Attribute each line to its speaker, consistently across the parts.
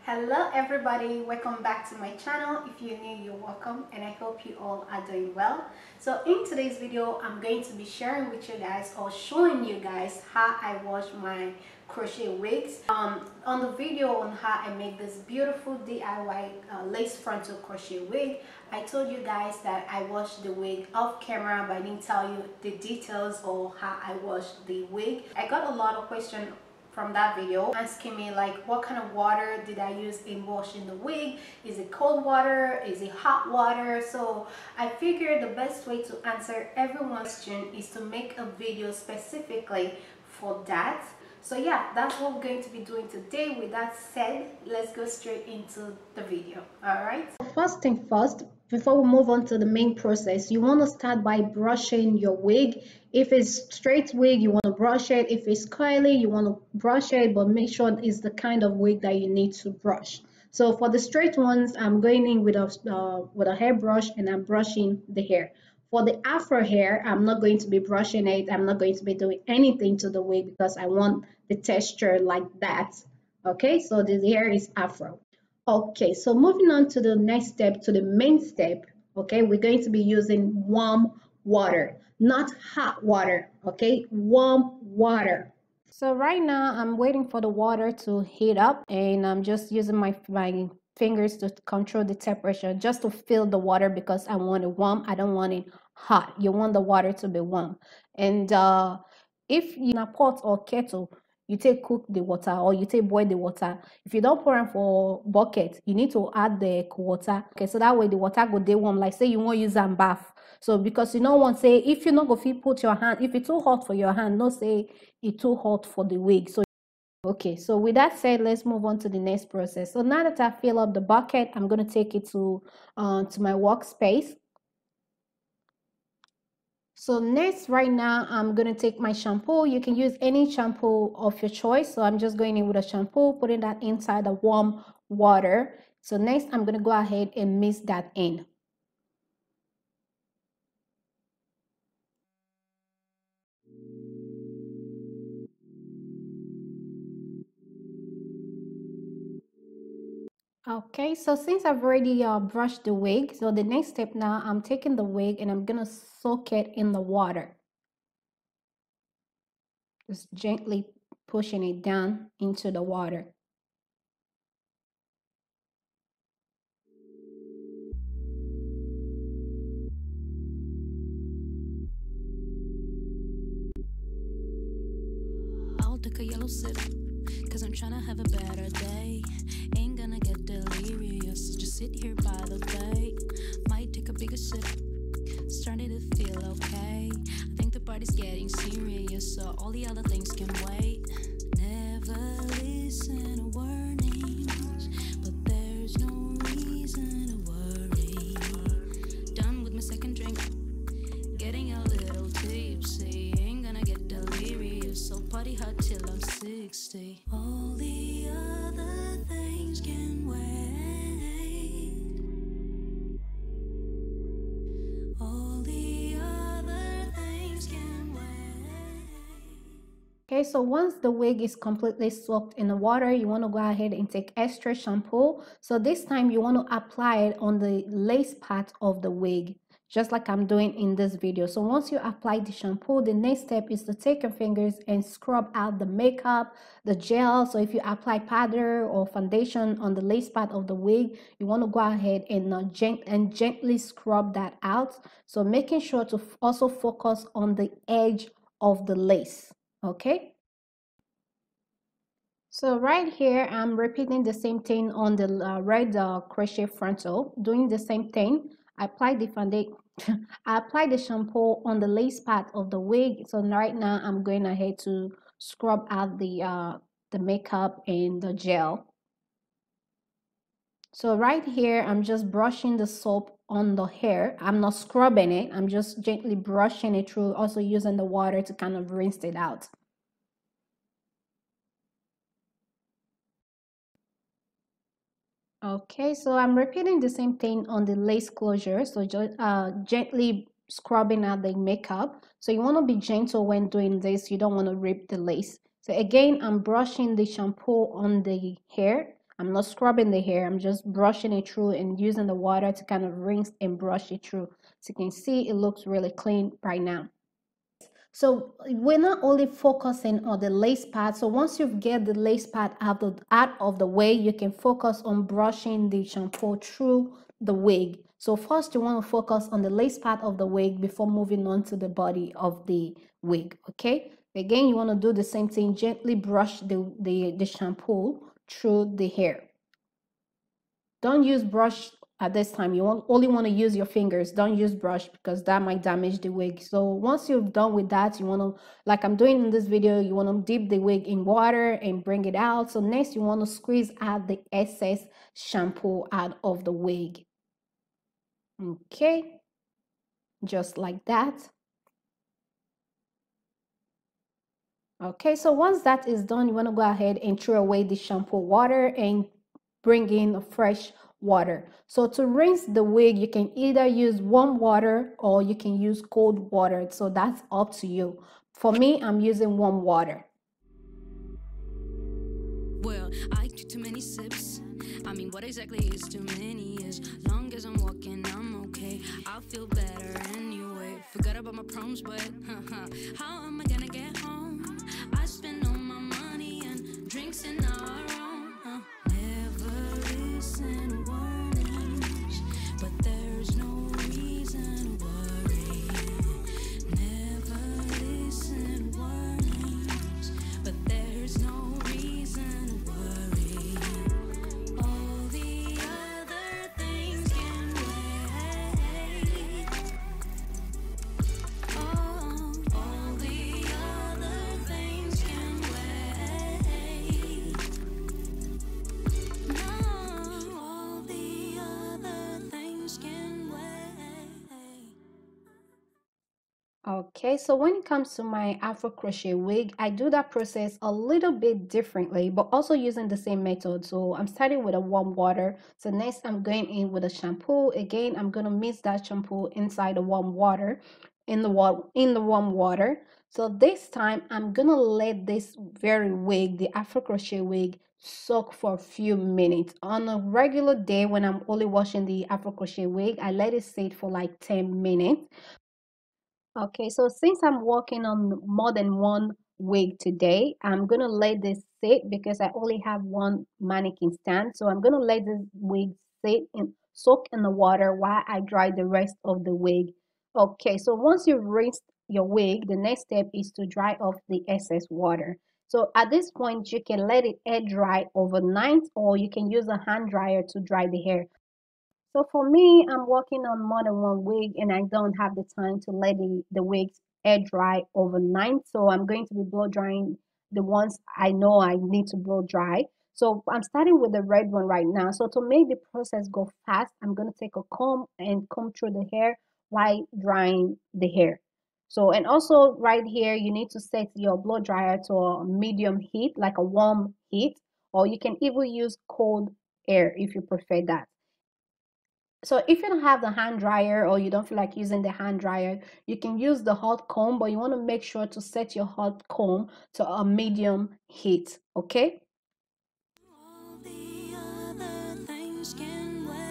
Speaker 1: Hello everybody, welcome back to my channel. If you're new, you're welcome, and I hope you all are doing well. So in today's video, I'm going to be sharing with you guys or showing you guys how I wash my crochet wigs. On the video on how I make this beautiful DIY lace frontal crochet wig, I told you guys that I washed the wig off camera, but I didn't tell you the details or how I washed the wig. I got a lot of questions from that video asking me like what kind of water did I use in washing the wig. Is it cold water, is it hot water? So I figured the best way to answer everyone's question is to make a video specifically for that. So yeah, that's what we're going to be doing today. With that said, let's go straight into the video. All right, first thing first, before we move on to the main process, you want to start by brushing your wig. If it's straight wig, you want to brush it. If it's curly, you want to brush it, but make sure it's the kind of wig that you need to brush. So for the straight ones, I'm going in with a hairbrush and I'm brushing the hair. For the afro hair, I'm not going to be brushing it. I'm not going to be doing anything to the wig because I want the texture like that. Okay, so the hair is afro. Okay, so moving on to the next step, to the main step. Okay, we're going to be using warm water, not hot water. Okay, warm water. So right now I'm waiting for the water to heat up, and I'm just using my fingers to control the temperature, just to feel the water, because I want it warm. I don't want it hot. You want the water to be warm. And if in a pot or kettle, you take cook the water or you take boil the water, if you don't pour it for bucket, you need to add the water. Okay, so that way the water go dey warm. Like say you want use and bath, so because you don't want say if you not go fit put your hand, if it's too hot for your hand, no say it's too hot for the wig. So okay, so with that said, let's move on to the next process. So now that I fill up the bucket, I'm going to take it to my workspace. So next, right now, I'm going to take my shampoo. You can use any shampoo of your choice. So I'm just going in with a shampoo, putting that inside the warm water. So next, I'm going to go ahead and mix that in. Okay, so since I've already brushed the wig, so the next step now, I'm taking the wig and I'm going to soak it in the water. Just gently pushing it down into the water.
Speaker 2: I'll take a yellow sip, cause I'm trying to have a better day. Ain't gonna get delirious, so just sit here by the bay. Might take a bigger sip, starting to feel okay. I think the party's getting serious, so all the other things can wait. Never listen to warnings, but there's no reason to worry. Done with my second drink, getting a little tipsy. Ain't gonna get delirious, so party hard till I'm 60. All the other things can wait. All the other things can wait.
Speaker 1: Okay, so once the wig is completely soaked in the water, you want to go ahead and take extra shampoo. So this time you want to apply it on the lace part of the wig, just like I'm doing in this video. So once you apply the shampoo, the next step is to take your fingers and scrub out the makeup, the gel. So if you apply powder or foundation on the lace part of the wig, you want to go ahead and gently scrub that out. So making sure to also focus on the edge of the lace. Okay, so right here I'm repeating the same thing on the red crochet frontal, doing the same thing. I apply the foundation I apply the shampoo on the lace part of the wig. So right now I'm going ahead to scrub out the makeup and the gel. So right here I'm just brushing the soap on the hair. I'm not scrubbing it, I'm just gently brushing it through, also using the water to kind of rinse it out. Okay, so I'm repeating the same thing on the lace closure. So just gently scrubbing out the makeup. So you want to be gentle when doing this. You don't want to rip the lace. So again, I'm brushing the shampoo on the hair. I'm not scrubbing the hair, I'm just brushing it through and using the water to kind of rinse and brush it through. So you can see it looks really clean right now. So we're not only focusing on the lace part. So once you get the lace part out of the way, you can focus on brushing the shampoo through the wig. So first you want to focus on the lace part of the wig before moving on to the body of the wig. Okay, again, you want to do the same thing. Gently brush the shampoo through the hair. Don't use brush at this time. You only want to use your fingers. Don't use brush because that might damage the wig. So once you're done with that, you want to, like I'm doing in this video, you want to dip the wig in water and bring it out. So next you want to squeeze out the excess shampoo out of the wig. Okay, just like that. Okay, so once that is done, you want to go ahead and throw away the shampoo water and bring in fresh water. So to rinse the wig, you can either use warm water or you can use cold water. So that's up to you. For me, I'm using warm water.
Speaker 2: Well, I took too many sips. I mean, what exactly is too many? As long as I'm walking, I'm okay. I'll feel better anyway. Forgot about my problems, but how am I gonna get home? I spend all my money and drinks in our own. Never listen warnings, but there's no reason to worry. Never listen warnings, but there's no reason to worry. All the other things can wait. Oh, all the other things can wait. No, all the other things can wait.
Speaker 1: Okay, so when it comes to my Afro crochet wig, I do that process a little bit differently, but also using the same method. So I'm starting with a warm water. So next I'm going in with a shampoo. Again, I'm going to mix that shampoo inside the warm water, in the warm water. So this time I'm going to let this very wig, the Afro crochet wig, soak for a few minutes. On a regular day when I'm only washing the Afro crochet wig, I let it sit for like 10 minutes. Okay, so since I'm working on more than one wig today, I'm gonna let this sit because I only have one mannequin stand. So I'm gonna let this wig sit and soak in the water while I dry the rest of the wig. Okay, so once you've rinsed your wig, the next step is to dry off the excess water. So at this point, you can let it air dry overnight, or you can use a hand dryer to dry the hair. So for me, I'm working on more than one wig and I don't have the time to let the wigs air dry overnight. So I'm going to be blow drying the ones I know I need to blow dry. So I'm starting with the red one right now. So to make the process go fast, I'm going to take a comb and comb through the hair while drying the hair. So, and also right here, you need to set your blow dryer to a medium heat, like a warm heat, or you can even use cold air if you prefer that. So if you don't have the hand dryer or you don't feel like using the hand dryer, you can use the hot comb, but you want to make sure to set your hot comb to a medium heat, okay?
Speaker 2: All the other things can wait.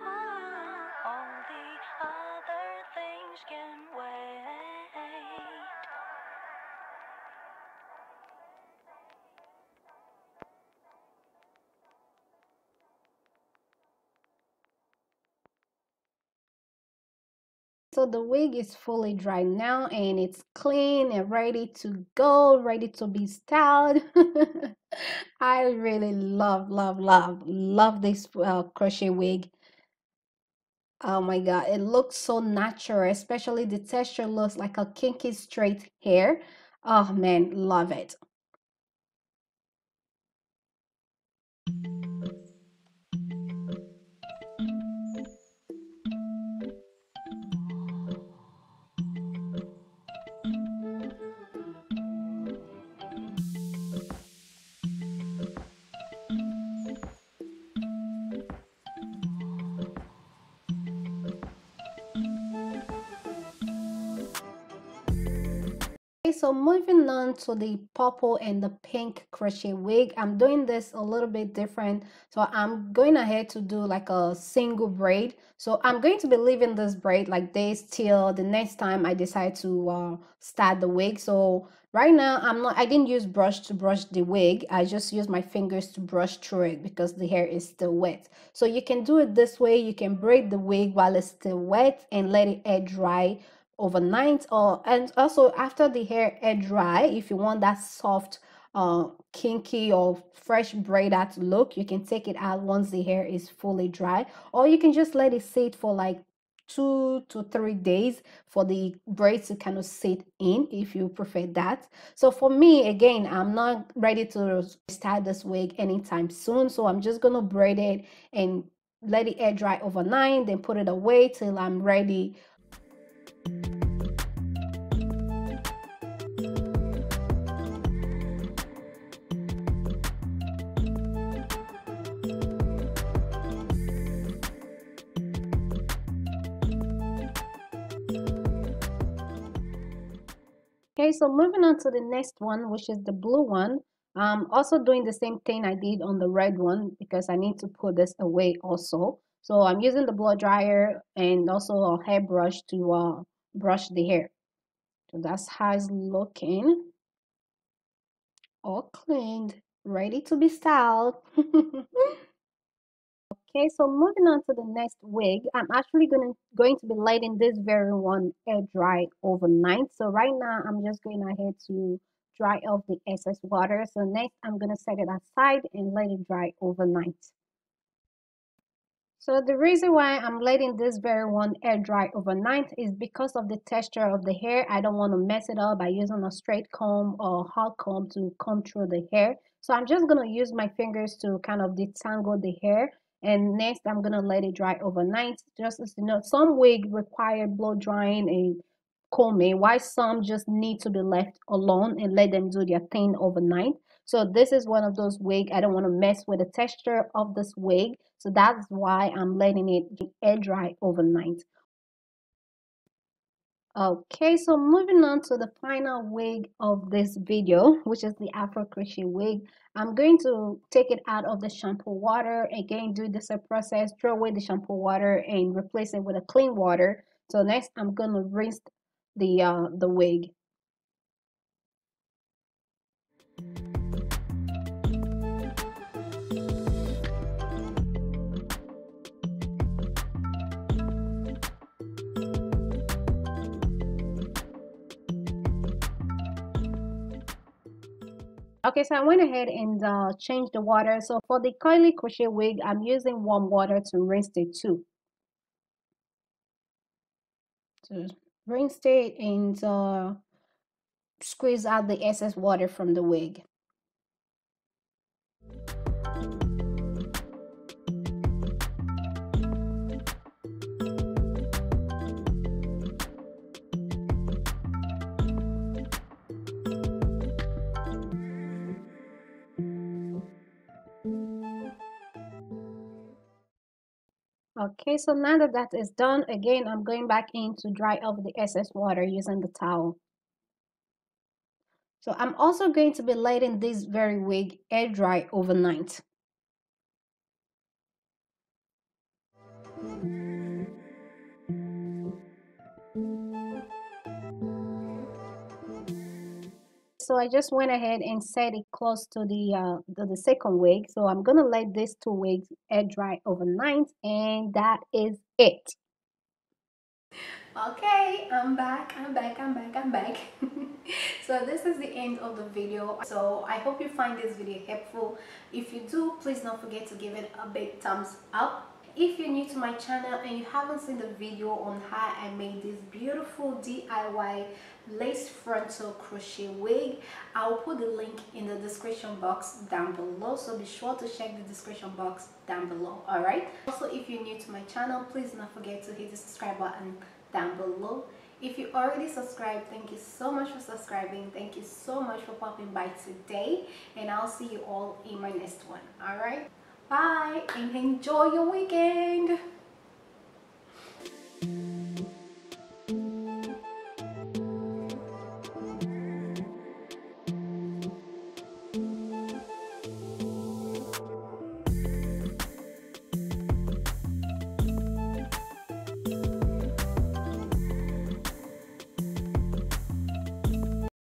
Speaker 2: All the other things can wait.
Speaker 1: So the wig is fully dry now and it's clean and ready to go, ready to be styled. I really love this crochet wig. Oh my God, it looks so natural, especially the texture looks like a kinky straight hair. Oh man, love it. So moving on to the purple and the pink crochet wig, I'm doing this a little bit different. So I'm going ahead to do like a single braid. So I'm going to be leaving this braid like this till the next time I decide to start the wig. So right now I didn't use brush to brush the wig. I just use my fingers to brush through it because the hair is still wet. So you can do it this way. You can braid the wig while it's still wet and let it air dry overnight, and also after the hair air dry, if you want that soft kinky or fresh braided look, you can take it out once the hair is fully dry, or you can just let it sit for like 2 to 3 days for the braids to kind of sit in if you prefer that. So for me, again, I'm not ready to style this wig anytime soon, so I'm just gonna braid it and let it air dry overnight, then put it away till I'm ready. Okay, so moving on to the next one, which is the blue one. I'm also doing the same thing I did on the red one because I need to put this away also. So I'm using the blow dryer and also a hairbrush to brush the hair. So that's how it's looking. All cleaned, ready to be styled. Okay, so moving on to the next wig, I'm actually going to be letting this very one air dry overnight. So right now, I'm just going ahead to dry off the excess water. So next, I'm going to set it aside and let it dry overnight. So the reason why I'm letting this very one air dry overnight is because of the texture of the hair. I don't want to mess it up by using a straight comb or hot comb to comb through the hair. So I'm just going to use my fingers to kind of detangle the hair. And next, I'm going to let it dry overnight. Just as you know, some wig require blow drying and combing, while some just need to be left alone and let them do their thing overnight. So this is one of those wig. I don't want to mess with the texture of this wig. So that's why I'm letting it air dry overnight. Okay, so moving on to the final wig of this video, which is the Afro crochet wig. I'm going to take it out of the shampoo water. Again, do the same process, throw away the shampoo water and replace it with a clean water. So next, I'm going to rinse the wig. Okay, so I went ahead and changed the water. So for the curly crochet wig, I'm using warm water to rinse it too. So rinse it and squeeze out the excess water from the wig. Okay, so now that that is done, again, I'm going back in to dry off the excess water using the towel. So I'm also going to be letting this very wig air dry overnight. So I just went ahead and set it close to the second wig. So I'm gonna let these two wigs air dry overnight, and that is it. Okay, I'm back. So this is the end of the video. So I hope you find this video helpful. If you do, please don't forget to give it a big thumbs up. If you're new to my channel and you haven't seen the video on how I made this beautiful DIY lace frontal crochet wig, I'll put the link in the description box down below, so be sure to check the description box down below. All right, also, if you're new to my channel, please don't forget to hit the subscribe button down below. If you already subscribed, thank you so much for subscribing. Thank you so much for popping by today, and I'll see you all in my next one. All right, bye and enjoy your weekend.